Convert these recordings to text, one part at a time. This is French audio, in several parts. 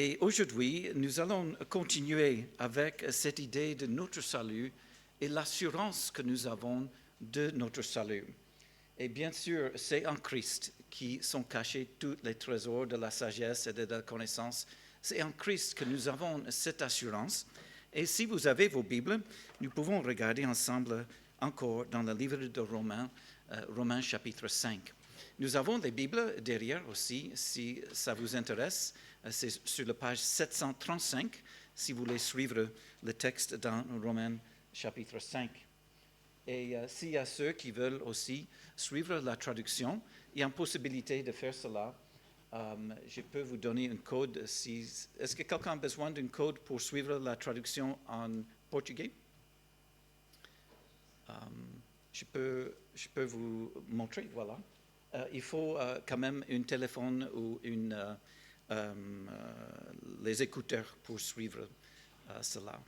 Et aujourd'hui, nous allons continuer avec cette idée de notre salut et l'assurance que nous avons de notre salut. Et bien sûr, c'est en Christ qui sont cachés tous les trésors de la sagesse et de la connaissance. C'est en Christ que nous avons cette assurance. Et si vous avez vos Bibles, nous pouvons regarder ensemble encore dans le livre de Romains, Romains chapitre 5. Nous avons les Bibles derrière aussi, si ça vous intéresse. C'est sur la page 735, si vous voulez suivre le texte dans Romains chapitre 5. Et s'il y a ceux qui veulent aussi suivre la traduction, il y a une possibilité de faire cela. Je peux vous donner un code. Est-ce que quelqu'un a besoin d'un code pour suivre la traduction en portugais? Je peux vous montrer, voilà. Il faut quand même un téléphone ou les écouteurs pour suivre cela.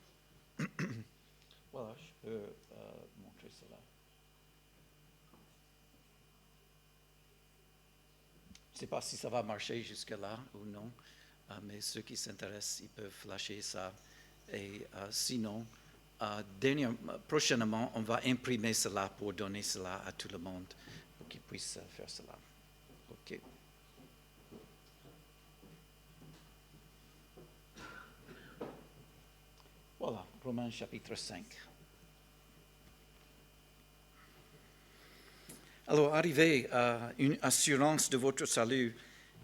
Voilà, je peux montrer cela. Je ne sais pas si ça va marcher jusque-là ou non, mais ceux qui s'intéressent, ils peuvent flasher ça. Et sinon, prochainement, on va imprimer cela pour donner cela à tout le monde, pour qu'ils puissent faire cela. OK. Voilà, Romains chapitre 5. Alors, arriver à une assurance de votre salut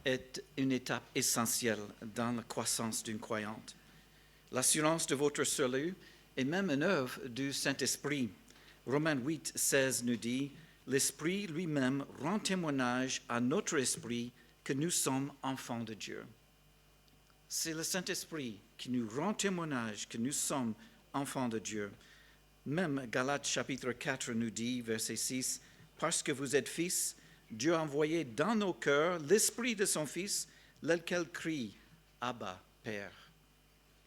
est une étape essentielle dans la croissance d'une croyante. L'assurance de votre salut est même une œuvre du Saint-Esprit. Romains 8, 16 nous dit « L'Esprit lui-même rend témoignage à notre esprit que nous sommes enfants de Dieu. » C'est le Saint-Esprit qui nous rend témoignage que nous sommes enfants de Dieu. Même Galates chapitre 4 nous dit, verset 6, « Parce que vous êtes fils, Dieu a envoyé dans nos cœurs l'Esprit de son Fils, lequel crie, Abba, Père. »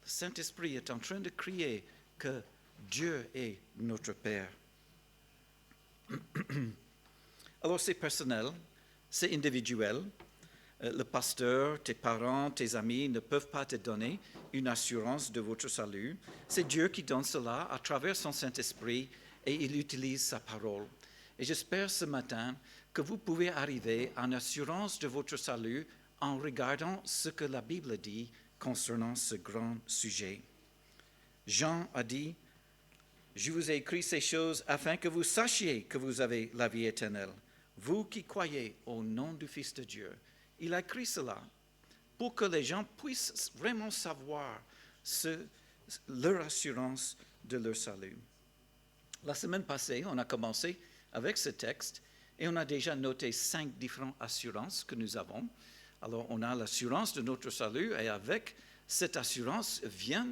Le Saint-Esprit est en train de crier que Dieu est notre Père. Alors c'est personnel, c'est individuel. Le pasteur, tes parents, tes amis ne peuvent pas te donner une assurance de votre salut. C'est Dieu qui donne cela à travers son Saint-Esprit et il utilise sa parole. Et j'espère ce matin que vous pouvez arriver à une assurance de votre salut en regardant ce que la Bible dit concernant ce grand sujet. Jean a dit, « Je vous ai écrit ces choses afin que vous sachiez que vous avez la vie éternelle, vous qui croyez au nom du Fils de Dieu. » Il a écrit cela pour que les gens puissent vraiment savoir leur assurance de leur salut. La semaine passée, on a commencé avec ce texte et on a déjà noté 5 différentes assurances que nous avons. Alors, on a l'assurance de notre salut et avec cette assurance vient,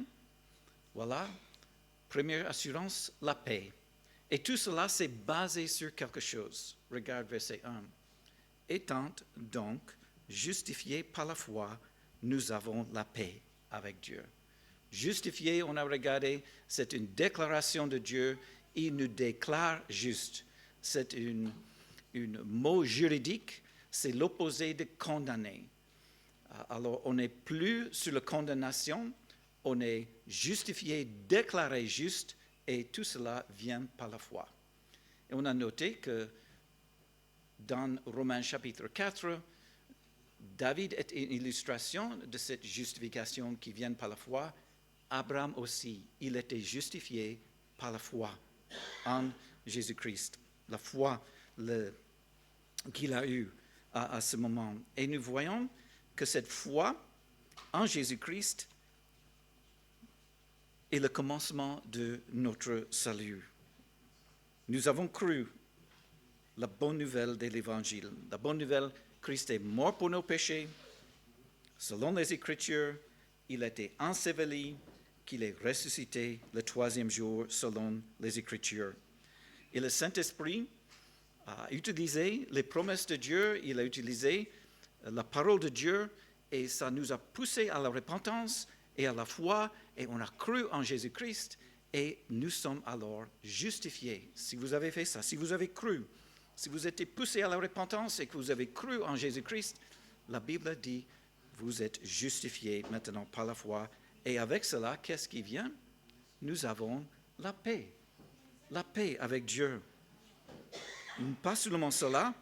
voilà, première assurance, la paix. Et tout cela, c'est basé sur quelque chose. Regarde verset 1. Étant donc justifiés par la foi, nous avons la paix avec Dieu. Justifiés, on a regardé, c'est une déclaration de Dieu. Il nous déclare juste. C'est un mot juridique, c'est l'opposé de condamner. Alors, on n'est plus sur la condamnation, on est justifié, déclaré juste, et tout cela vient par la foi. Et on a noté que dans Romains chapitre 4, David est une illustration de cette justification qui vient par la foi. Abraham aussi, il était justifié par la foi en Jésus-Christ. La foi qu'il a eue à ce moment. Et nous voyons que cette foi en Jésus-Christ est le commencement de notre salut. Nous avons cru la bonne nouvelle de l'Évangile. La bonne nouvelle, Christ est mort pour nos péchés. Selon les Écritures, il a été enseveli, qu'il est ressuscité le 3e jour selon les Écritures. Et le Saint-Esprit a utilisé les promesses de Dieu, il a utilisé la parole de Dieu et ça nous a poussé à la repentance et à la foi et on a cru en Jésus-Christ et nous sommes alors justifiés. Si vous avez fait ça, si vous avez cru, si vous êtes poussé à la repentance et que vous avez cru en Jésus-Christ, la Bible dit vous êtes justifiés maintenant par la foi. Et avec cela, qu'est-ce qui vient? Nous avons la paix avec Dieu. Pas seulement cela,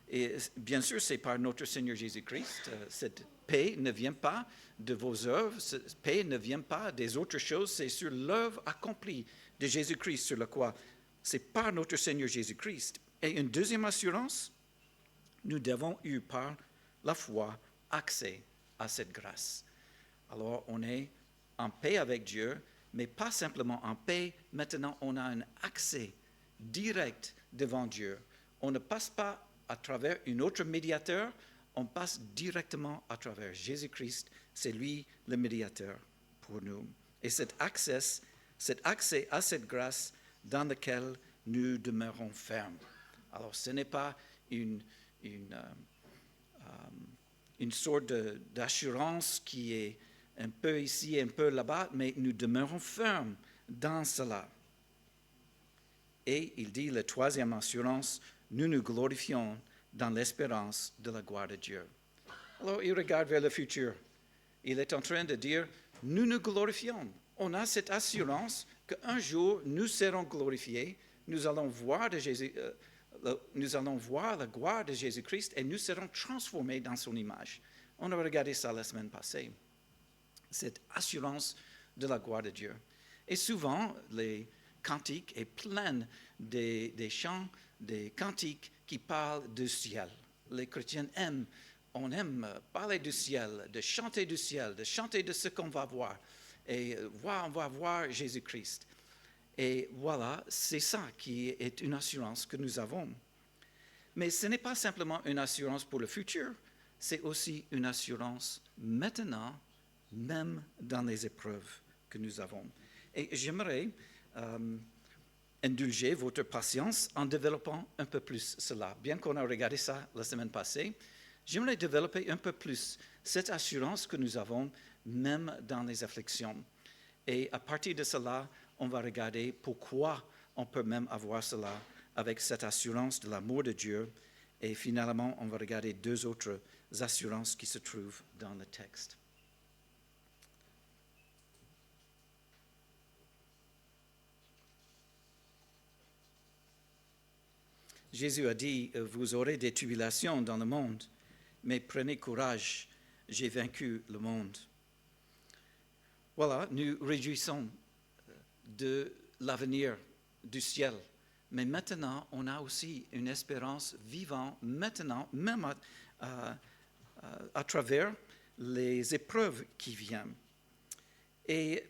et bien sûr, c'est par notre Seigneur Jésus-Christ. Cette paix ne vient pas de vos œuvres, cette paix ne vient pas des autres choses, c'est sur l'œuvre accomplie de Jésus-Christ sur la croix. C'est par notre Seigneur Jésus-Christ. Et une deuxième assurance, nous avons eu par la foi accès à cette grâce. Alors, on est en paix avec Dieu, mais pas simplement en paix. Maintenant, on a un accès direct devant Dieu. On ne passe pas à travers un autre médiateur, on passe directement à travers Jésus-Christ. C'est lui le médiateur pour nous. Et cet accès à cette grâce dans laquelle nous demeurons fermes. Alors, ce n'est pas une sorte d'assurance qui est un peu ici, un peu là-bas, mais nous demeurons fermes dans cela. Et il dit, la troisième assurance, nous nous glorifions dans l'espérance de la gloire de Dieu. Alors, il regarde vers le futur. Il est en train de dire, nous nous glorifions. On a cette assurance qu'un jour, nous serons glorifiés, nous allons voir la gloire de Jésus-Christ et nous serons transformés dans son image. On a regardé ça la semaine passée. Cette assurance de la gloire de Dieu. Et souvent, les cantiques est plein des chants, des cantiques qui parlent du ciel. Les chrétiens on aime parler du ciel, de chanter du ciel, de chanter de ce qu'on va voir. Et on va voir Jésus-Christ. Et voilà, c'est ça qui est une assurance que nous avons. Mais ce n'est pas simplement une assurance pour le futur, c'est aussi une assurance maintenant, même dans les épreuves que nous avons. Et j'aimerais indulger votre patience en développant un peu plus cela. Bien qu'on a regardé ça la semaine passée, j'aimerais développer un peu plus cette assurance que nous avons même dans les afflictions. Et à partir de cela, on va regarder pourquoi on peut même avoir cela avec cette assurance de l'amour de Dieu. Et finalement, on va regarder deux autres assurances qui se trouvent dans le texte. Jésus a dit, vous aurez des tribulations dans le monde, mais prenez courage, j'ai vaincu le monde. Voilà, nous réjouissons de l'avenir du ciel. Mais maintenant, on a aussi une espérance vivante, maintenant, même à travers les épreuves qui viennent. Et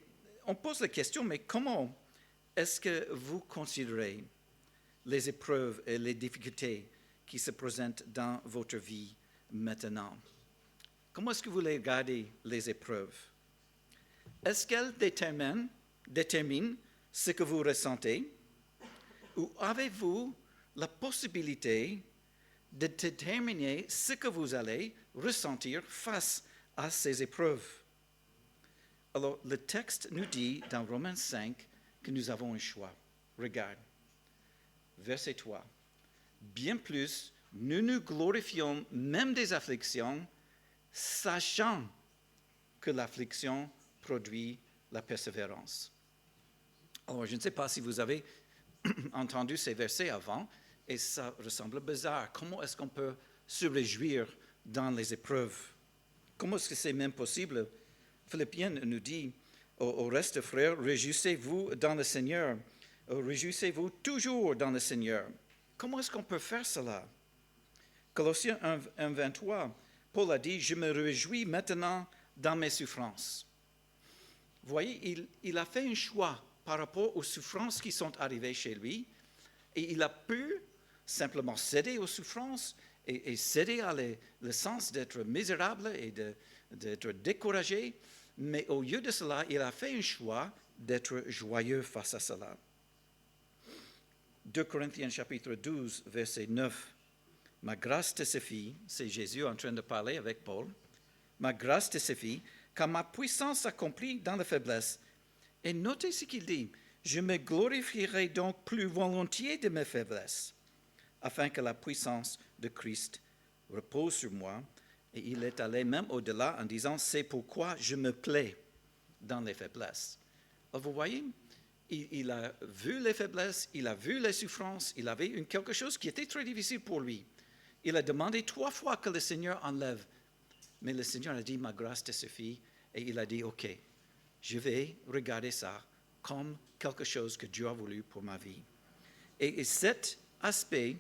on pose la question, mais comment est-ce que vous considérez les épreuves et les difficultés qui se présentent dans votre vie maintenant? Comment est-ce que vous les regardez, les épreuves? Est-ce qu'elles déterminent ce que vous ressentez? Ou avez-vous la possibilité de déterminer ce que vous allez ressentir face à ces épreuves? Alors, le texte nous dit dans Romains 5 que nous avons un choix. Regarde, verset 3. Bien plus, nous nous glorifions même des afflictions, sachant que l'affliction produit la persévérance. Alors, je ne sais pas si vous avez entendu ces versets avant, et ça ressemble bizarre. Comment est-ce qu'on peut se réjouir dans les épreuves? Comment est-ce que c'est même possible? Philippiens nous dit au reste, frères, réjouissez-vous dans le Seigneur. Réjouissez-vous toujours dans le Seigneur. Comment est-ce qu'on peut faire cela? Colossiens 1, 23, Paul a dit, je me réjouis maintenant dans mes souffrances. Vous voyez, il a fait un choix par rapport aux souffrances qui sont arrivées chez lui, et il a pu simplement céder aux souffrances et céder à le sens d'être misérable et d'être découragé, mais au lieu de cela, il a fait un choix d'être joyeux face à cela. 2 Corinthiens chapitre 12, verset 9. Ma grâce te suffit, c'est Jésus en train de parler avec Paul, ma grâce te suffit, car ma puissance s'accomplit dans la faiblesse. Et notez ce qu'il dit, je me glorifierai donc plus volontiers de mes faiblesses, afin que la puissance de Christ repose sur moi. Et il est allé même au-delà en disant, c'est pourquoi je me plais dans les faiblesses. Alors vous voyez, il a vu les faiblesses, il a vu les souffrances, il avait quelque chose qui était très difficile pour lui. Il a demandé 3 fois que le Seigneur enlève. Mais le Seigneur a dit, ma grâce te suffit. Et il a dit, OK, je vais regarder ça comme quelque chose que Dieu a voulu pour ma vie. Et cet aspect,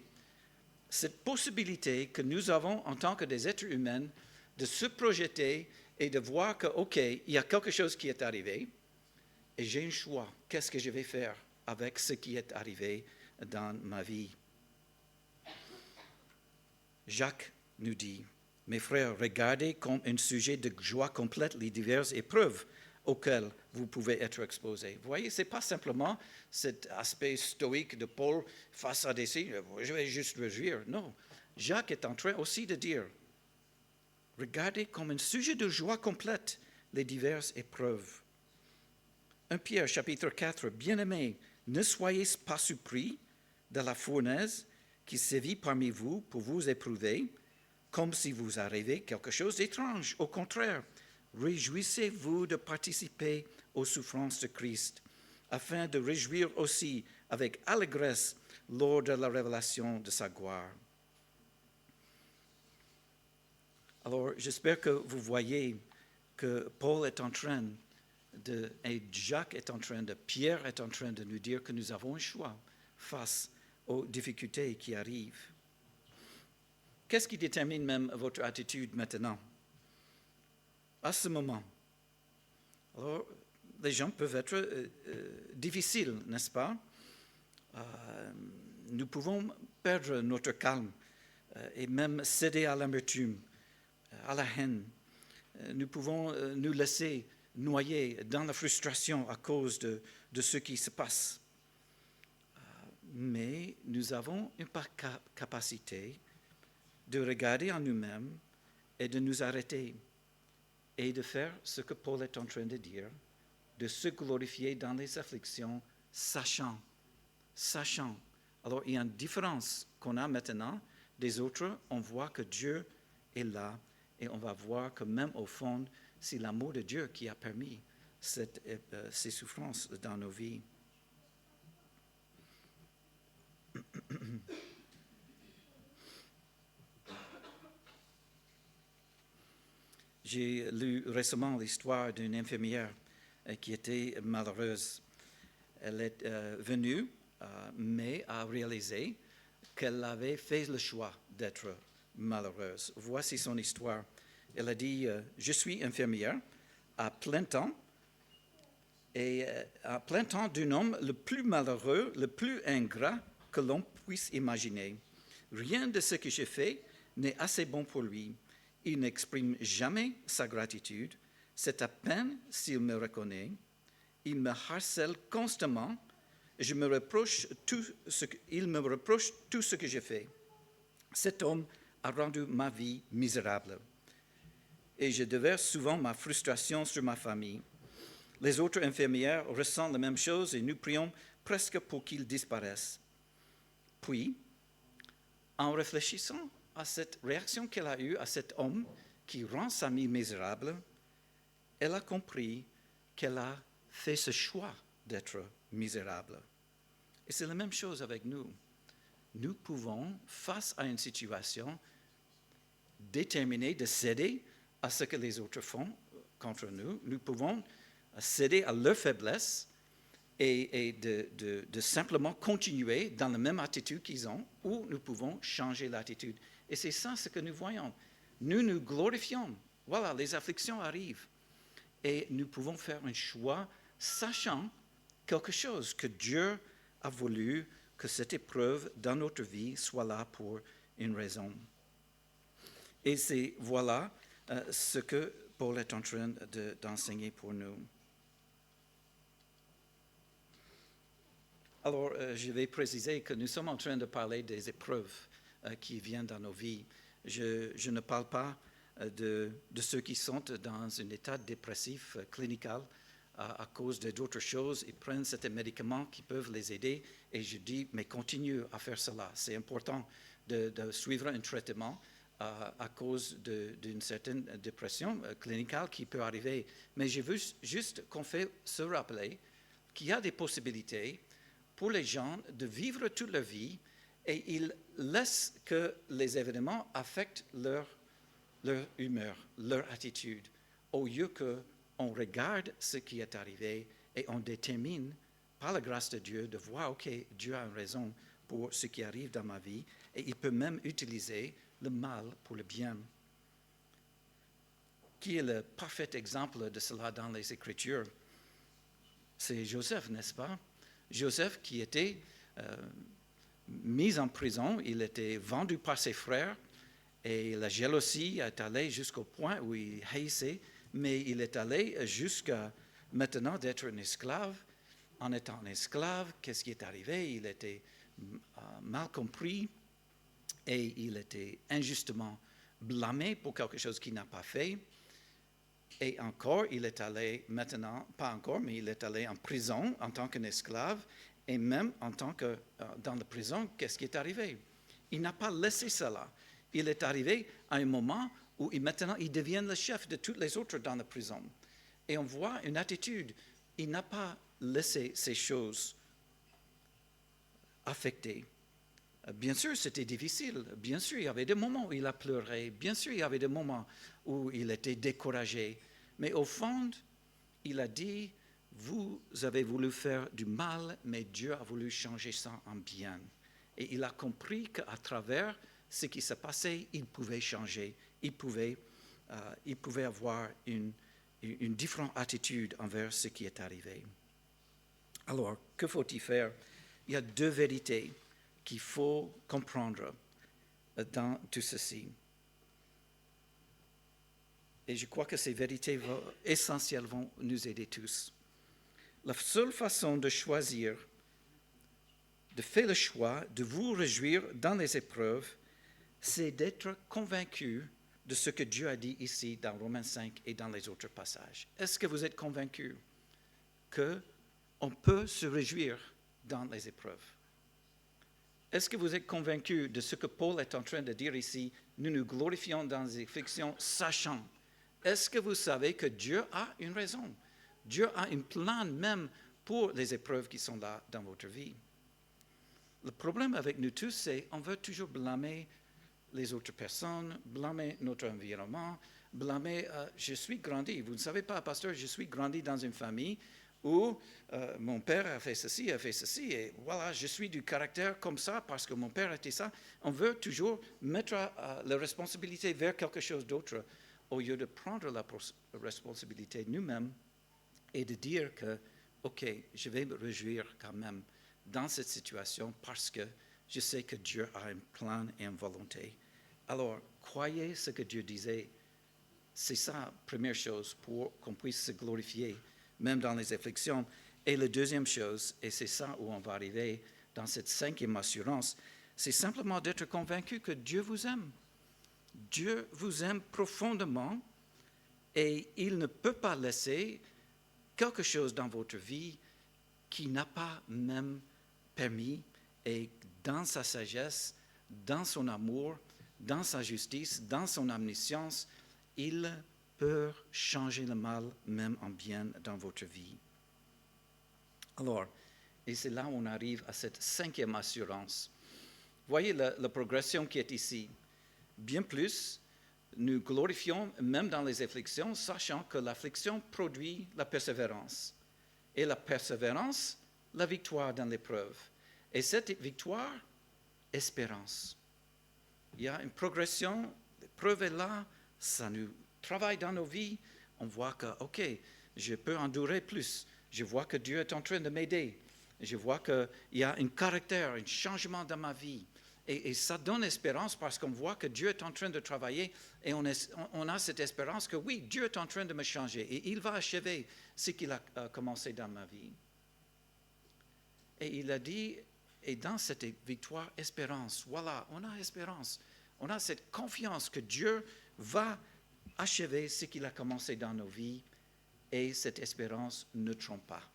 cette possibilité que nous avons en tant que des êtres humains de se projeter et de voir que, OK, il y a quelque chose qui est arrivé et j'ai un choix. Qu'est-ce que je vais faire avec ce qui est arrivé dans ma vie? Jacques nous dit, mes frères, regardez comme un sujet de joie complète les diverses épreuves auxquelles vous pouvez être exposés. Vous voyez, ce n'est pas simplement cet aspect stoïque de Paul face à des signes, je vais juste réjouir. Non, Jacques est en train aussi de dire, regardez comme un sujet de joie complète les diverses épreuves. 1 Pierre chapitre 4, bien-aimés, ne soyez pas surpris de la fournaise qui sévit parmi vous pour vous éprouver, comme si vous arrivait quelque chose d'étrange. Au contraire, réjouissez-vous de participer aux souffrances de Christ, afin de réjouir aussi avec allégresse lors de la révélation de sa gloire. Alors, j'espère que vous voyez que Paul est en train et Jacques est en train Pierre est en train de nous dire que nous avons un choix face aux difficultés qui arrivent. Qu'est-ce qui détermine même votre attitude maintenant, à ce moment? Alors, les gens peuvent être difficiles, n'est-ce pas? Nous pouvons perdre notre calme et même céder à l'amertume, à la haine. Nous pouvons nous laisser noyer dans la frustration à cause de ce qui se passe. Mais nous avons une capacité de regarder en nous-mêmes et de nous arrêter et de faire ce que Paul est en train de dire, de se glorifier dans les afflictions, sachant. Alors, il y a une différence qu'on a maintenant des autres. On voit que Dieu est là et on va voir que même au fond, c'est l'amour de Dieu qui a permis ces souffrances dans nos vies. J'ai lu récemment l'histoire d'une infirmière qui était malheureuse. Elle est venue, mais a réalisé qu'elle avait fait le choix d'être malheureuse. Voici son histoire. Elle a dit, je suis infirmière à plein temps, et à plein temps d'un homme le plus malheureux, le plus ingrat que l'on puisse imaginer. Rien de ce que j'ai fait n'est assez bon pour lui. Il n'exprime jamais sa gratitude. C'est à peine s'il me reconnaît. Il me harcèle constamment. Il me reproche tout ce que j'ai fait. Cet homme a rendu ma vie misérable. Et je déverse souvent ma frustration sur ma famille. Les autres infirmières ressentent la même chose et nous prions presque pour qu'ils disparaissent. Puis, en réfléchissant à cette réaction qu'elle a eue à cet homme qui rend sa vie misérable, elle a compris qu'elle a fait ce choix d'être misérable. Et c'est la même chose avec nous. Nous pouvons, face à une situation, déterminer de céder à ce que les autres font contre nous. Nous pouvons céder à leur faiblesse et de simplement continuer dans la même attitude qu'ils ont, ou nous pouvons changer l'attitude. Et c'est ça ce que nous voyons. Nous nous glorifions. Voilà, les afflictions arrivent. Et nous pouvons faire un choix, sachant quelque chose, que Dieu a voulu que cette épreuve dans notre vie soit là pour une raison. Et c'est voilà ce que Paul est en train d'enseigner pour nous. Alors, je vais préciser que nous sommes en train de parler des épreuves qui viennent dans nos vies. Je ne parle pas de ceux qui sont dans un état dépressif clinical à cause d'autres choses. Ils prennent certains médicaments qui peuvent les aider et je dis, mais continue à faire cela. C'est important de suivre un traitement à cause d'une certaine dépression clinicale qui peut arriver. Mais je veux juste qu'on fait se rappeler qu'il y a des possibilités pour les gens de vivre toute leur vie et ils laissent que les événements affectent leur humeur, leur attitude, au lieu qu'on regarde ce qui est arrivé et on détermine, par la grâce de Dieu, de voir, OK, Dieu a une raison pour ce qui arrive dans ma vie et il peut même utiliser le mal pour le bien. Qui est le parfait exemple de cela dans les Écritures? C'est Joseph, n'est-ce pas? Joseph qui était mis en prison, il était vendu par ses frères et la jalousie est allée jusqu'au point où il haïssait, mais il est allé jusqu'à maintenant d'être un esclave. En étant un esclave, qu'est-ce qui est arrivé? Il était mal compris et il était injustement blâmé pour quelque chose qu'il n'a pas fait. Et encore, il est allé maintenant, pas encore, mais il est allé en prison en tant qu'un esclave. Et même en tant que dans la prison, qu'est-ce qui est arrivé? Il n'a pas laissé cela. Il est arrivé à un moment où maintenant il devient le chef de tous les autres dans la prison. Et on voit une attitude. Il n'a pas laissé ces choses affecter. Bien sûr, c'était difficile. Bien sûr, il y avait des moments où il a pleuré. Bien sûr, il y avait des moments où il était découragé. Mais au fond, il a dit, vous avez voulu faire du mal, mais Dieu a voulu changer ça en bien. Et il a compris qu'à travers ce qui s'est passé, il pouvait changer. Il pouvait avoir une différente attitude envers ce qui est arrivé. Alors, que faut-il faire? Il y a deux vérités qu'il faut comprendre dans tout ceci. Et je crois que ces vérités essentielles vont nous aider tous. La seule façon de choisir, de faire le choix, de vous réjouir dans les épreuves, c'est d'être convaincu de ce que Dieu a dit ici dans Romains 5 et dans les autres passages. Est-ce que vous êtes convaincu qu'on peut se réjouir dans les épreuves? Est-ce que vous êtes convaincu de ce que Paul est en train de dire ici? Nous nous glorifions dans les afflictions, sachant. Est-ce que vous savez que Dieu a une raison? Dieu a un plan même pour les épreuves qui sont là dans votre vie. Le problème avec nous tous, c'est qu'on veut toujours blâmer les autres personnes, blâmer notre environnement, blâmer je suis grandi. Vous ne savez pas, pasteur, je suis grandi dans une famille où mon père a fait ceci, et voilà, je suis du caractère comme ça parce que mon père était ça. On veut toujours mettre la responsabilité vers quelque chose d'autre au lieu de prendre la responsabilité nous-mêmes et de dire que, OK, je vais me réjouir quand même dans cette situation parce que je sais que Dieu a un plan et une volonté. Alors, croyez ce que Dieu disait. C'est ça la première chose pour qu'on puisse se glorifier, même dans les afflictions. Et la deuxième chose, et c'est ça où on va arriver dans cette cinquième assurance, c'est simplement d'être convaincu que Dieu vous aime. Dieu vous aime profondément et il ne peut pas laisser quelque chose dans votre vie qui n'a pas même permis et dans sa sagesse, dans son amour, dans sa justice, dans son omniscience, il peut changer le mal même en bien dans votre vie. Alors, et c'est là où on arrive à cette cinquième assurance. Voyez la progression qui est ici. Bien plus, nous glorifions même dans les afflictions, sachant que l'affliction produit la persévérance. Et la persévérance, la victoire dans l'épreuve. Et cette victoire, espérance. Il y a une progression, l'épreuve est là, ça nous travaille dans nos vies. On voit que, OK, je peux endurer plus. Je vois que Dieu est en train de m'aider. Je vois qu'il y a un caractère, un changement dans ma vie. Et ça donne espérance parce qu'on voit que Dieu est en train de travailler et on a cette espérance que oui, Dieu est en train de me changer et il va achever ce qu'il a commencé dans ma vie. Et il a dit, et dans cette victoire, espérance, voilà, on a espérance. On a cette confiance que Dieu va achever ce qu'il a commencé dans nos vies et cette espérance ne trompe pas.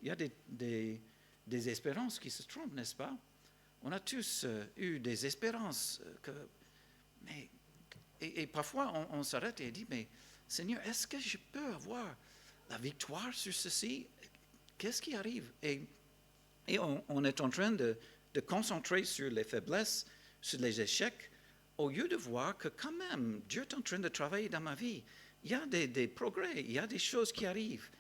Il y a des espérances qui se trompent, n'est-ce pas? On a tous eu des espérances que Mais, et parfois, on s'arrête et dit, mais Seigneur, est-ce que je peux avoir la victoire sur ceci? Qu'est-ce qui arrive? Et on est en train de concentrer sur les faiblesses, sur les échecs, au lieu de voir que quand même, Dieu est en train de travailler dans ma vie. Il y a des progrès, il y a des choses qui arrivent.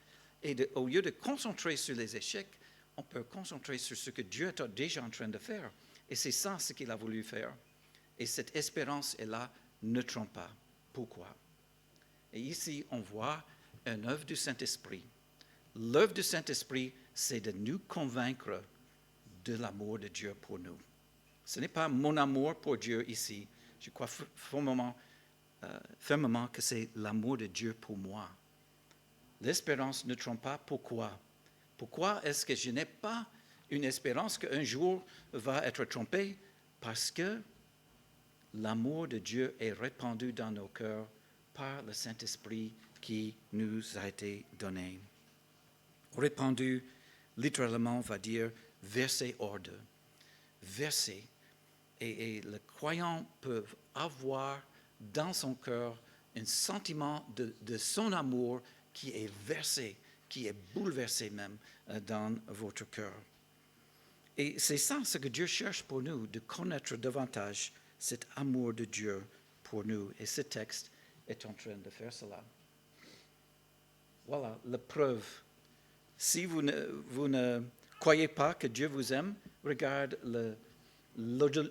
Et au lieu de concentrer sur les échecs, on peut concentrer sur ce que Dieu est déjà en train de faire. Et c'est ça ce qu'il a voulu faire. Et cette espérance est là, ne trompe pas. Pourquoi? Et ici, on voit une œuvre du Saint-Esprit. L'œuvre du Saint-Esprit, c'est de nous convaincre de l'amour de Dieu pour nous. Ce n'est pas mon amour pour Dieu ici. Je crois fermement que c'est l'amour de Dieu pour moi. L'espérance ne trompe pas. Pourquoi? Pourquoi est-ce que je n'ai pas une espérance qu'un jour va être trompé? Parce que l'amour de Dieu est répandu dans nos cœurs par le Saint-Esprit qui nous a été donné. Répandu, littéralement, on va dire versé hors d'eux. Versé. Et le croyant peut avoir dans son cœur un sentiment de son amour qui est versé, qui est bouleversé même dans votre cœur. Et c'est ça ce que Dieu cherche pour nous, de connaître davantage cet amour de Dieu pour nous. Et ce texte est en train de faire cela. Voilà la preuve. Si vous ne croyez pas que Dieu vous aime, regarde la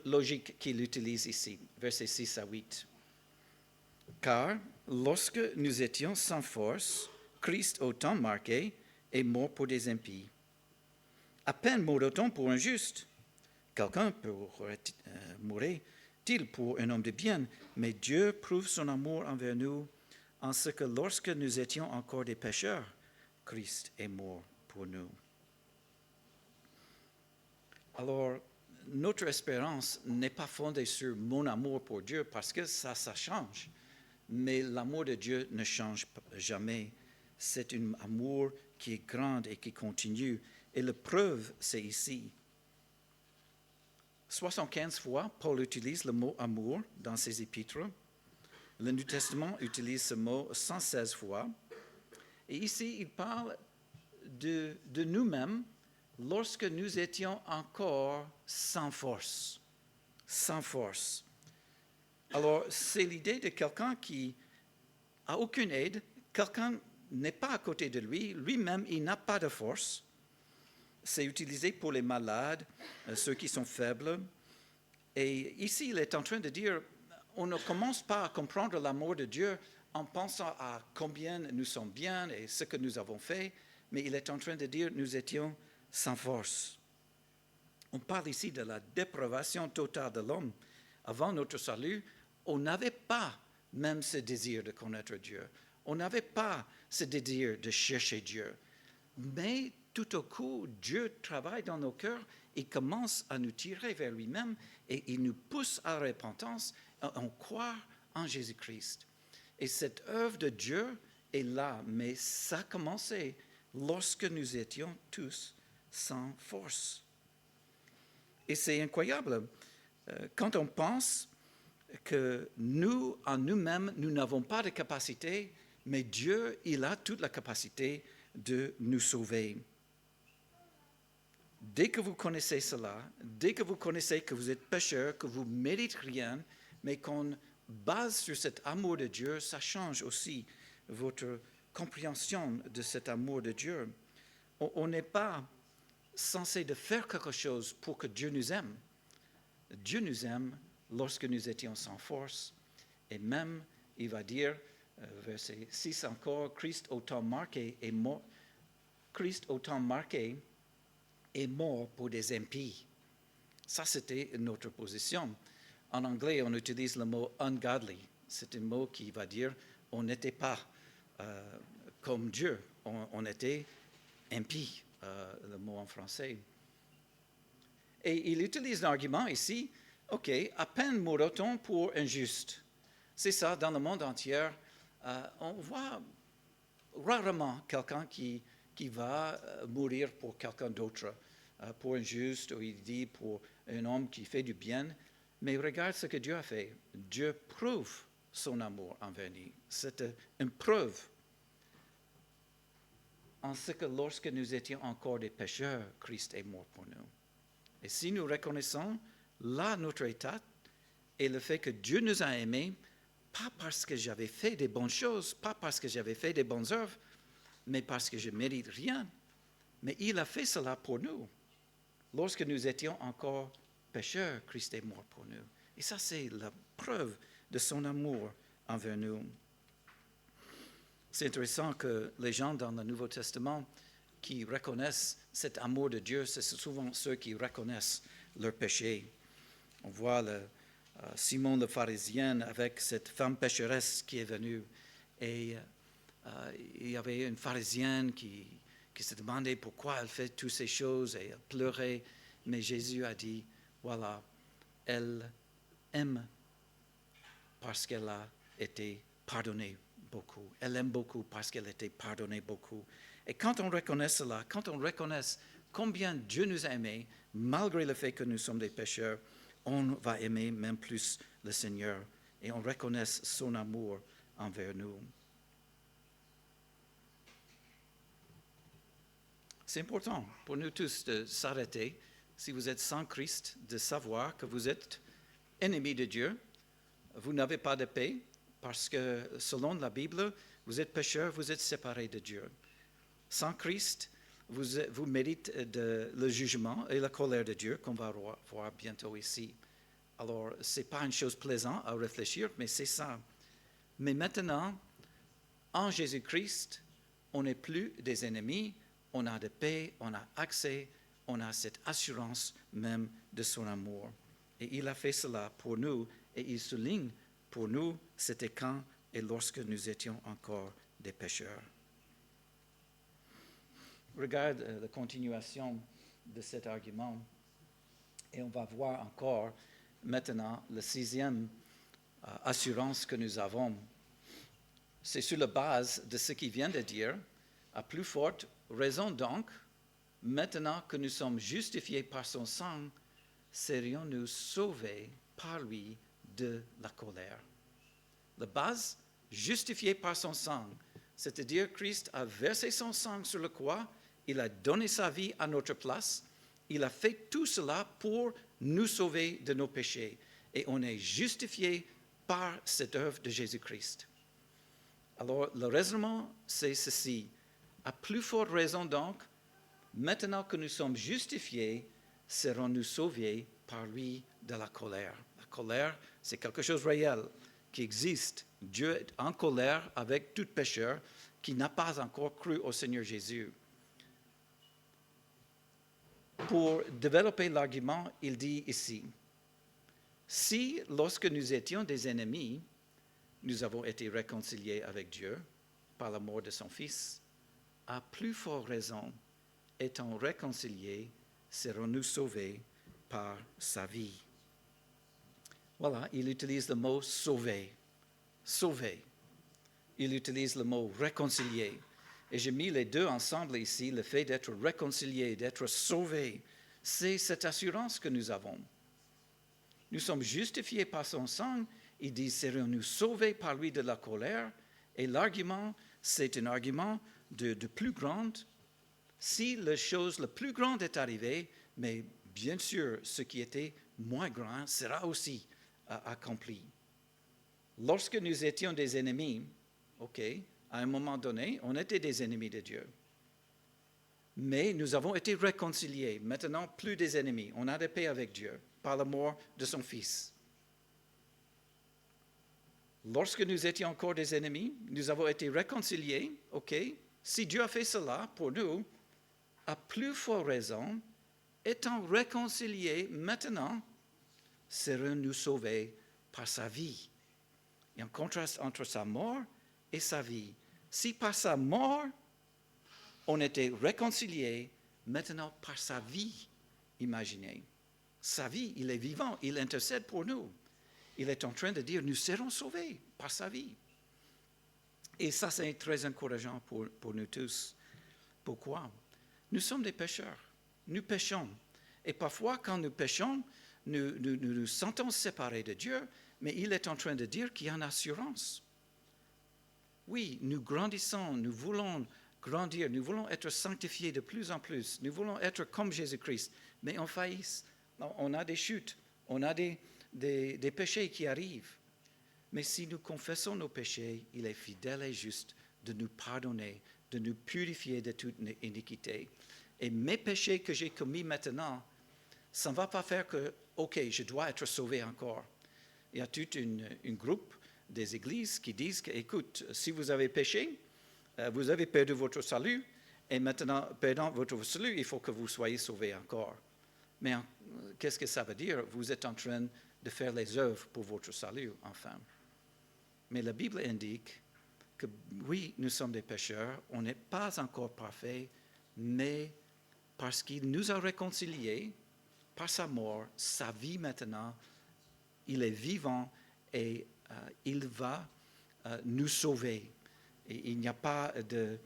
logique qu'il utilise ici, versets 6 à 8. Car lorsque nous étions sans force, Christ, au temps marqué, est mort pour des impies. À peine mourra-t-on pour un juste. Quelqu'un mourrait-il pour un homme de bien, mais Dieu prouve son amour envers nous en ce que lorsque nous étions encore des pécheurs, Christ est mort pour nous. Alors, notre espérance n'est pas fondée sur mon amour pour Dieu parce que ça change. Mais l'amour de Dieu ne change jamais. C'est un amour qui est grand et qui continue. Et la preuve, c'est ici. 75 fois, Paul utilise le mot amour dans ses épîtres. Le Nouveau Testament utilise ce mot 116 fois. Et ici, il parle de nous-mêmes lorsque nous étions encore sans force. Sans force. Alors, c'est l'idée de quelqu'un qui n'a aucune aide, quelqu'un n'est pas à côté de lui, lui-même, il n'a pas de force. C'est utilisé pour les malades, ceux qui sont faibles. Et ici, il est en train de dire, on ne commence pas à comprendre l'amour de Dieu en pensant à combien nous sommes bien et ce que nous avons fait, mais il est en train de dire, nous étions sans force. On parle ici de la dépravation totale de l'homme. Avant notre salut, on n'avait pas même ce désir de connaître Dieu. On n'avait pas ce désir de chercher Dieu. Mais tout au coup, Dieu travaille dans nos cœurs, il commence à nous tirer vers lui-même et il nous pousse à la repentance, à croire en Jésus-Christ. Et cette œuvre de Dieu est là, mais ça a commencé lorsque nous étions tous sans force. Et c'est incroyable quand on pense que nous, en nous-mêmes, nous n'avons pas de capacité, mais Dieu, il a toute la capacité de nous sauver. Dès que vous connaissez cela, dès que vous connaissez que vous êtes pécheur, que vous ne méritez rien, mais qu'on base sur cet amour de Dieu, ça change aussi votre compréhension de cet amour de Dieu. On n'est pas censé de faire quelque chose pour que Dieu nous aime. Dieu nous aime lorsque nous étions sans force. Et même, il va dire, verset 6 encore, Christ au temps marqué est mort. Christ au temps marqué est mort pour des impies. Ça, c'était notre position. En anglais, on utilise le mot ungodly. C'est un mot qui va dire on n'était pas comme Dieu, on était impie, le mot en français. Et il utilise l'argument ici, ok, à peine mourra-t-on pour un juste. C'est ça, dans le monde entier, on voit rarement quelqu'un qui va mourir pour quelqu'un d'autre, pour un juste, ou il dit pour un homme qui fait du bien. Mais regarde ce que Dieu a fait. Dieu prouve son amour envers nous. C'est une preuve en ce que lorsque nous étions encore des pécheurs, Christ est mort pour nous. Et si nous reconnaissons là notre état et le fait que Dieu nous a aimés, pas parce que j'avais fait des bonnes choses, pas parce que j'avais fait des bonnes œuvres, mais parce que je ne mérite rien. Mais il a fait cela pour nous. Lorsque nous étions encore pécheurs, Christ est mort pour nous. Et ça, c'est la preuve de son amour envers nous. C'est intéressant que les gens dans le Nouveau Testament qui reconnaissent cet amour de Dieu, c'est souvent ceux qui reconnaissent leur péché. On voit Simon le pharisien avec cette femme pécheresse qui est venue. Et il y avait une pharisienne qui se demandait pourquoi elle fait toutes ces choses et elle pleurait. Mais Jésus a dit, voilà, elle aime parce qu'elle a été pardonnée beaucoup. Elle aime beaucoup parce qu'elle a été pardonnée beaucoup. Et quand on reconnaît cela, quand on reconnaît combien Dieu nous a aimés, malgré le fait que nous sommes des pécheurs, on va aimer même plus le Seigneur et on reconnaît son amour envers nous. C'est important pour nous tous de s'arrêter, si vous êtes sans Christ, de savoir que vous êtes ennemis de Dieu, vous n'avez pas de paix, parce que selon la Bible, vous êtes pécheurs, vous êtes séparés de Dieu. Sans Christ, vous méritez le jugement et la colère de Dieu, qu'on va voir bientôt ici. Alors, ce n'est pas une chose plaisante à réfléchir, mais c'est ça. Mais maintenant, en Jésus-Christ, on n'est plus des ennemis, on a de paix, on a accès, on a cette assurance même de son amour. Et il a fait cela pour nous, et il souligne pour nous, c'était quand et lorsque nous étions encore des pécheurs. Regarde la continuation de cet argument, et on va voir encore maintenant la sixième assurance que nous avons. C'est sur la base de ce qu'il vient de dire, à plus forte raison donc, maintenant que nous sommes justifiés par son sang, serions-nous sauvés par lui de la colère. La base, justifié par son sang, c'est-à-dire Christ a versé son sang sur la croix, il a donné sa vie à notre place, il a fait tout cela pour nous sauver de nos péchés. Et on est justifié par cette œuvre de Jésus-Christ. Alors, le raisonnement, c'est ceci. À plus forte raison donc, maintenant que nous sommes justifiés, serons-nous sauvés par lui de la colère. La colère, c'est quelque chose de réel, qui existe. Dieu est en colère avec tout pécheur qui n'a pas encore cru au Seigneur Jésus. Pour développer l'argument, il dit ici, si lorsque nous étions des ennemis, nous avons été réconciliés avec Dieu par la mort de son Fils, à plus forte raison, étant réconciliés, serons-nous sauvés par sa vie. Voilà, il utilise le mot sauver. Sauver. Il utilise le mot réconcilier. Et j'ai mis les deux ensemble ici, le fait d'être réconcilié, d'être sauvé. C'est cette assurance que nous avons. Nous sommes justifiés par son sang. Il dit, serons-nous sauvés par lui de la colère? Et l'argument, c'est un argument de plus grande. Si la chose la plus grande est arrivée, mais bien sûr, ce qui était moins grand sera aussi accompli. Lorsque nous étions des ennemis, à un moment donné, on était des ennemis de Dieu. Mais nous avons été réconciliés. Maintenant, plus des ennemis. On a de paix avec Dieu par la mort de son Fils. Lorsque nous étions encore des ennemis, nous avons été réconciliés. Si Dieu a fait cela pour nous, à plus forte raison, étant réconciliés maintenant, serons-nous sauvés par sa vie. Il y a un contraste entre sa mort et sa vie. Si par sa mort, on était réconciliés, maintenant par sa vie, imaginez. Sa vie, il est vivant, il intercède pour nous. Il est en train de dire, nous serons sauvés par sa vie. Et ça, c'est très encourageant pour nous tous. Pourquoi? Nous sommes des pécheurs. Nous péchons. Et parfois, quand nous péchons, nous sentons séparés de Dieu, mais il est en train de dire qu'il y a une assurance. Oui, nous grandissons, nous voulons grandir, nous voulons être sanctifiés de plus en plus, nous voulons être comme Jésus-Christ, mais on faillit, on a des chutes, on a des péchés qui arrivent. Mais si nous confessons nos péchés, il est fidèle et juste de nous pardonner, de nous purifier de toute iniquité. Et mes péchés que j'ai commis maintenant, ça ne va pas faire que, OK, je dois être sauvé encore. Il y a tout un groupe des églises qui disent que, écoute, si vous avez péché, vous avez perdu votre salut, et maintenant, perdant votre salut, il faut que vous soyez sauvés encore. Mais qu'est-ce que ça veut dire? Vous êtes en train de faire les œuvres pour votre salut, enfin. Mais la Bible indique que oui, nous sommes des pécheurs, on n'est pas encore parfaits, mais parce qu'il nous a réconciliés, par sa mort, sa vie maintenant, il est vivant et il va nous sauver. Et il n'y a pas de...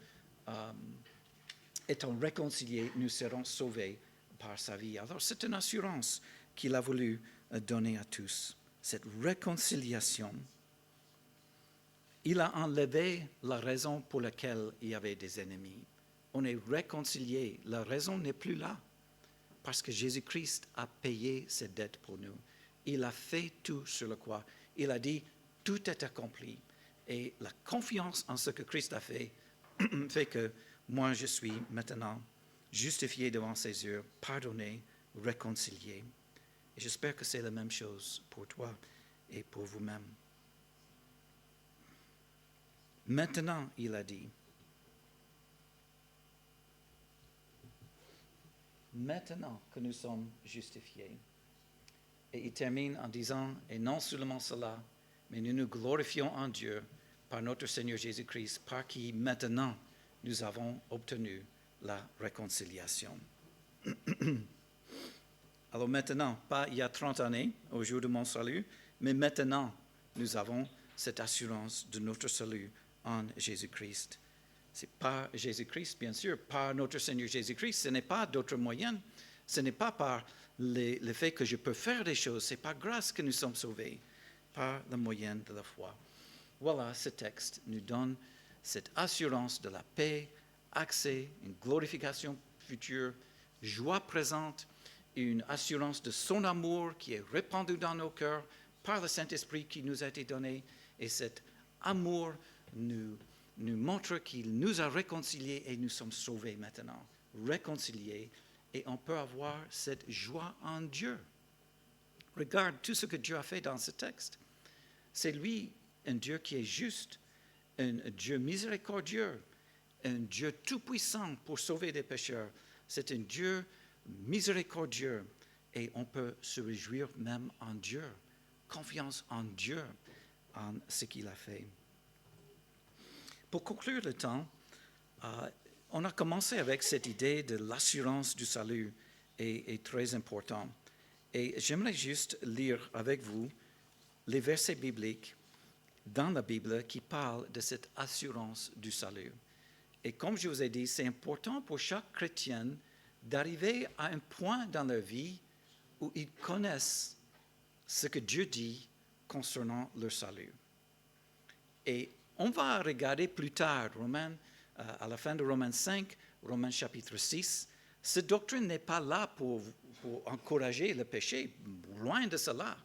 étant réconciliés, nous serons sauvés par sa vie. Alors c'est une assurance qu'il a voulu donner à tous. Cette réconciliation, il a enlevé la raison pour laquelle il y avait des ennemis. On est réconciliés, la raison n'est plus là. Parce que Jésus-Christ a payé cette dette pour nous. Il a fait tout sur la croix. Il a dit, tout est accompli. Et la confiance en ce que Christ a fait fait que moi, je suis maintenant justifié devant ses yeux, pardonné, réconcilié. Et j'espère que c'est la même chose pour toi et pour vous-même. Maintenant, il a dit, maintenant que nous sommes justifiés. Et il termine en disant, et non seulement cela, mais nous nous glorifions en Dieu par notre Seigneur Jésus-Christ, par qui maintenant nous avons obtenu la réconciliation. Alors maintenant, pas il y a 30 années, au jour de mon salut, mais maintenant, nous avons cette assurance de notre salut en Jésus-Christ. C'est par Jésus-Christ, bien sûr, par notre Seigneur Jésus-Christ. Ce n'est pas d'autres moyens. Ce n'est pas par le fait que je peux faire des choses. C'est par grâce que nous sommes sauvés, par le moyen de la foi. Voilà, ce texte nous donne cette assurance de la paix, accès, une glorification future, joie présente, une assurance de son amour qui est répandu dans nos cœurs par le Saint-Esprit qui nous a été donné. Et cet amour nous montre qu'il nous a réconciliés et nous sommes sauvés maintenant, réconciliés, et on peut avoir cette joie en Dieu. Regarde tout ce que Dieu a fait dans ce texte. C'est lui, un Dieu qui est juste, un Dieu miséricordieux, un Dieu tout-puissant pour sauver des pécheurs. C'est un Dieu miséricordieux et on peut se réjouir même en Dieu, confiance en Dieu, en ce qu'il a fait. Pour conclure le temps, on a commencé avec cette idée de l'assurance du salut est très important. Et j'aimerais juste lire avec vous les versets bibliques dans la Bible qui parlent de cette assurance du salut. Et comme je vous ai dit, c'est important pour chaque chrétien d'arriver à un point dans leur vie où ils connaissent ce que Dieu dit concernant leur salut. Et on va regarder plus tard, à la fin de Romains 5, Romains chapitre 6, cette doctrine n'est pas là pour encourager le péché, loin de cela.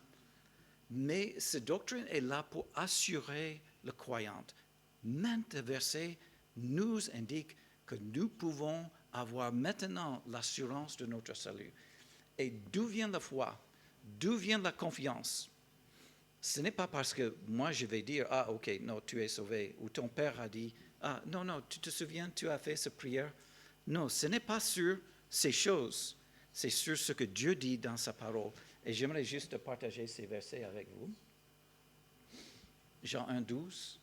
Mais cette doctrine est là pour assurer le croyant. Maintes versets nous indiquent que nous pouvons avoir maintenant l'assurance de notre salut. Et d'où vient la foi? D'où vient la confiance? Ce n'est pas parce que moi je vais dire, ah ok, non, tu es sauvé, ou ton père a dit, ah non, tu te souviens, tu as fait cette prière. Non, ce n'est pas sur ces choses, c'est sur ce que Dieu dit dans sa parole. Et j'aimerais juste partager ces versets avec vous. Jean 1, 12.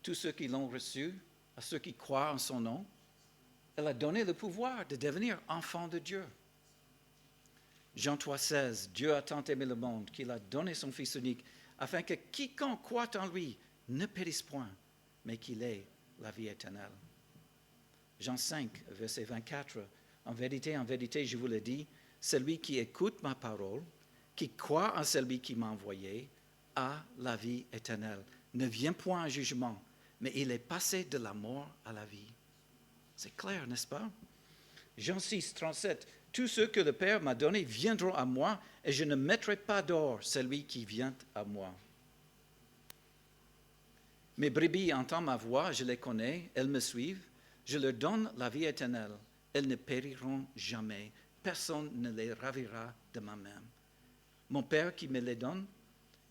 Tous ceux qui l'ont reçu, à ceux qui croient en son nom, elle a donné le pouvoir de devenir enfants de Dieu. Jean 3, 16. Dieu a tant aimé le monde qu'il a donné son Fils unique, afin que quiconque croit en lui ne périsse point, mais qu'il ait la vie éternelle. Jean 5, verset 24. En vérité, je vous le dis, celui qui écoute ma parole qui croit en celui qui m'a envoyé a la vie éternelle, ne vient point en jugement, mais il est passé de la mort à la vie. C'est clair, n'est-ce pas? Jean 6, 37. Tous ceux que le Père m'a donnés viendront à moi, et je ne mettrai pas dehors celui qui vient à moi. Mes brebis entendent ma voix, je les connais, elles me suivent, je leur donne la vie éternelle, elles ne périront jamais, personne ne les ravira de ma main. Mon Père qui me les donne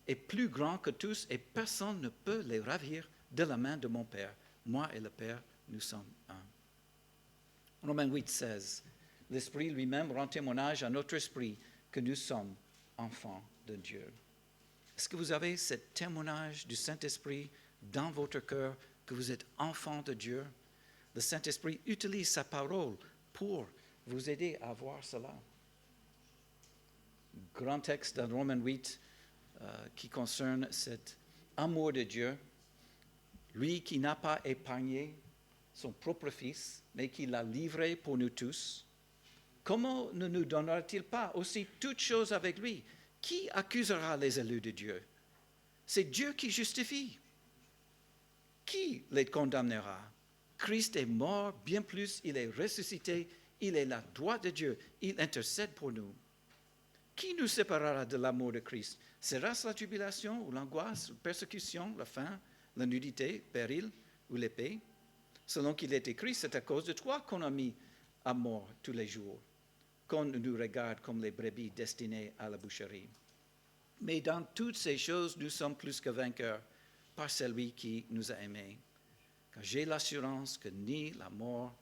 est plus grand que tous, et personne ne peut les ravir de la main de mon Père. Moi et le Père, nous sommes un. Romains 8, 16. L'Esprit lui-même rend témoignage à notre esprit que nous sommes enfants de Dieu. Est-ce que vous avez ce témoignage du Saint-Esprit dans votre cœur que vous êtes enfants de Dieu? Le Saint-Esprit utilise sa parole pour vous aider à voir cela. Grand texte dans Romains 8 qui concerne cet amour de Dieu, lui qui n'a pas épargné son propre Fils, mais qui l'a livré pour nous tous. Comment ne nous donnera-t-il pas aussi toutes choses avec lui? Qui accusera les élus de Dieu? C'est Dieu qui justifie. Qui les condamnera? Christ est mort, bien plus, il est ressuscité, il est la droite de Dieu, il intercède pour nous. Qui nous séparera de l'amour de Christ? Sera-ce la tribulation ou l'angoisse, la persécution, la faim, la nudité, péril ou l'épée? Selon qu'il est écrit, c'est à cause de toi qu'on a mis à mort tous les jours, qu'on nous regarde comme les brebis destinées à la boucherie. Mais dans toutes ces choses, nous sommes plus que vainqueurs par celui qui nous a aimés. Car j'ai l'assurance que ni la mort,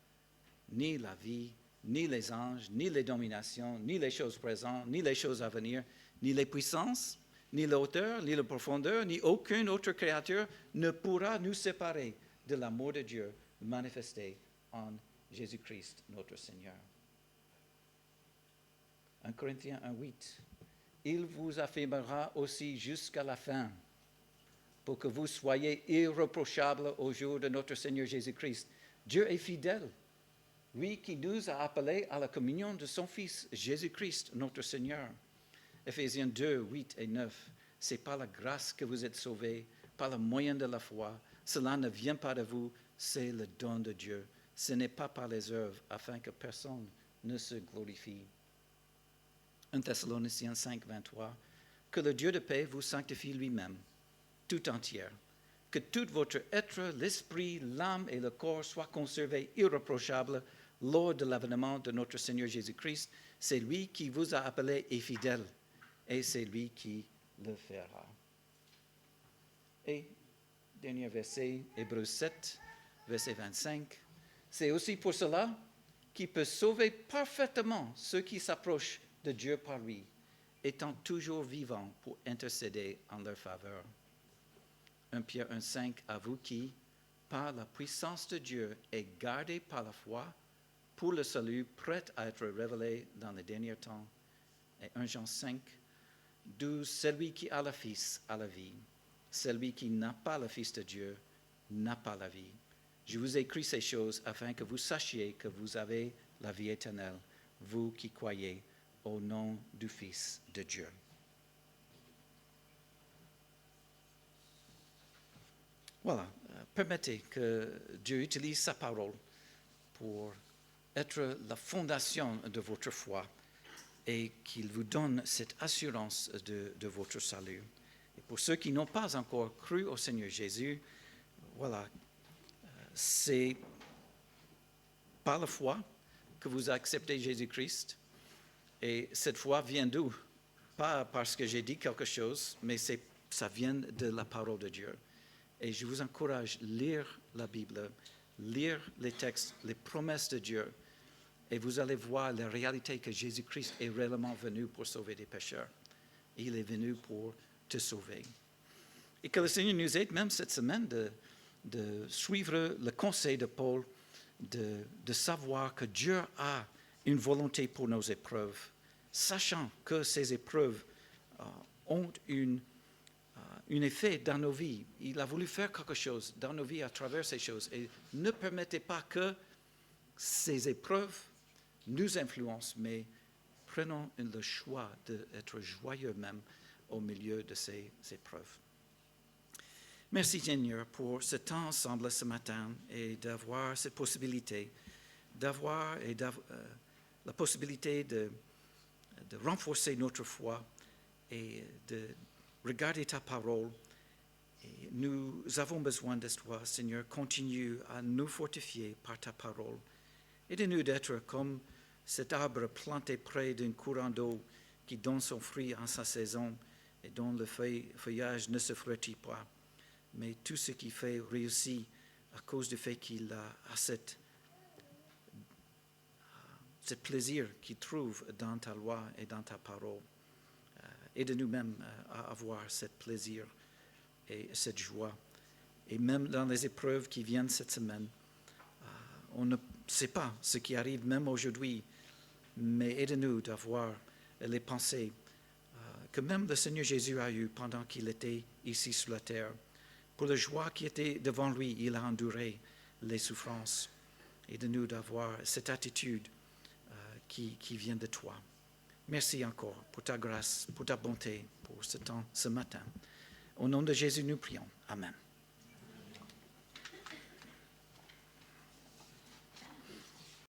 ni la vie, ni les anges, ni les dominations, ni les choses présentes, ni les choses à venir, ni les puissances, ni la hauteur, ni la profondeur, ni aucune autre créature ne pourra nous séparer de l'amour de Dieu manifesté en Jésus-Christ, notre Seigneur. 1 Corinthiens 1:8. Il vous affirmera aussi jusqu'à la fin, pour que vous soyez irréprochables au jour de notre Seigneur Jésus-Christ. Dieu est fidèle, lui qui nous a appelés à la communion de son Fils, Jésus-Christ, notre Seigneur. Éphésiens 2, 8 et 9. C'est par la grâce que vous êtes sauvés, par le moyen de la foi. Cela ne vient pas de vous, c'est le don de Dieu. Ce n'est pas par les œuvres, afin que personne ne se glorifie. 1 Thessaloniciens 5, 23. Que le Dieu de paix vous sanctifie lui-même, tout entière. Que tout votre être, l'esprit, l'âme et le corps soient conservés irréprochables lors de l'avènement de notre Seigneur Jésus-Christ. C'est lui qui vous a appelé et fidèle, et c'est lui qui le fera. Et dernier verset, Hébreux 7, verset 25. C'est aussi pour cela qu'il peut sauver parfaitement ceux qui s'approchent de Dieu par lui, étant toujours vivant pour intercéder en leur faveur. 1 Pierre 1,5, à vous qui, par la puissance de Dieu, êtes gardés par la foi pour le salut, prêt à être révélé dans les derniers temps. Et 1 Jean 5, d'où celui qui a le Fils a la vie, celui qui n'a pas le Fils de Dieu n'a pas la vie. Je vous écris ces choses afin que vous sachiez que vous avez la vie éternelle, vous qui croyez au nom du Fils de Dieu. Voilà, permettez que Dieu utilise sa parole pour être la fondation de votre foi et qu'il vous donne cette assurance de votre salut. Et pour ceux qui n'ont pas encore cru au Seigneur Jésus, voilà, c'est par la foi que vous acceptez Jésus-Christ. Et cette foi vient d'où? Pas parce que j'ai dit quelque chose, mais ça vient de la parole de Dieu. Et je vous encourage à lire la Bible, lire les textes, les promesses de Dieu, et vous allez voir la réalité que Jésus-Christ est réellement venu pour sauver des pécheurs. Il est venu pour te sauver. Et que le Seigneur nous aide même cette semaine de suivre le conseil de Paul, de savoir que Dieu a une volonté pour nos épreuves, sachant que ces épreuves ont un effet dans nos vies. Il a voulu faire quelque chose dans nos vies à travers ces choses. Et ne permettez pas que ces épreuves nous influencent, mais prenons le choix d'être joyeux même au milieu de ces épreuves. Merci Seigneur pour ce temps ensemble ce matin et d'avoir cette possibilité, la possibilité de renforcer notre foi et de regarder ta parole. Et nous avons besoin de toi, Seigneur. Continue à nous fortifier par ta parole. Aide-nous d'être comme cet arbre planté près d'un courant d'eau qui donne son fruit en sa saison et dont le feuillage ne se flétrit pas. Mais tout ce qu'il fait réussit à cause du fait qu'il a cette plaisir qu'il trouve dans ta loi et dans ta parole. Aide-nous même à avoir ce plaisir et cette joie. Et même dans les épreuves qui viennent cette semaine, on ne sait pas ce qui arrive même aujourd'hui, mais aide-nous d'avoir les pensées que même le Seigneur Jésus a eues pendant qu'il était ici sur la terre. Pour la joie qui était devant lui, il a enduré les souffrances. Aide-nous d'avoir cette attitude qui vient de toi. Merci encore pour ta grâce, pour ta bonté, pour ce temps, ce matin. Au nom de Jésus, nous prions. Amen.